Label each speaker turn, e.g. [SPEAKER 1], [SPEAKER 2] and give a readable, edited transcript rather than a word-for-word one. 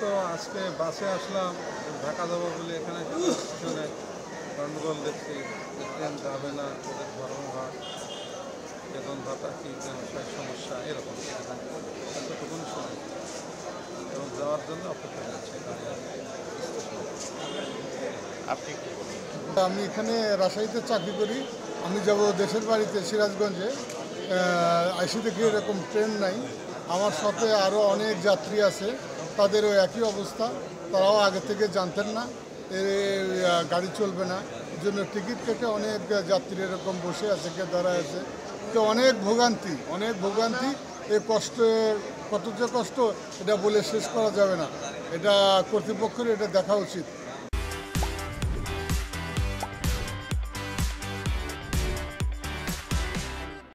[SPEAKER 1] তো আজকে বাসে আসলাম ঢাকা যাবো বলে, এখানে স্টেশনে গন্ডগোল দেখছি, ট্রেন যাবে না, ওদের ধর্মঘট, বেতন ভাতা কি ব্যবসায় সমস্যা এরকম এতটুকুন শুনে এবং যাওয়ার জন্য অপেক্ষা করছে।
[SPEAKER 2] আপনি কি বলেন?
[SPEAKER 3] আমি এখানে রাজশাহীতে চাকরি করি। আমি যাব দেশের বাড়িতে সিরাজগঞ্জে। আইসি থেকে এরকম ট্রেন নাই। আমার সাথে আরও অনেক যাত্রী আছে, তাদেরও একই অবস্থা। তারাও আগে থেকে জানতেন না গাড়ি চলবে না, এই জন্য টিকিট কেটে অনেক যাত্রী এরকম বসে আছে, কে দাঁড়ায় আছে। তো অনেক ভোগান্তি। এই কষ্টের কত যে কষ্ট এটা বলে শেষ করা যাবে না। এটা কর্তৃপক্ষের এটা দেখা উচিত।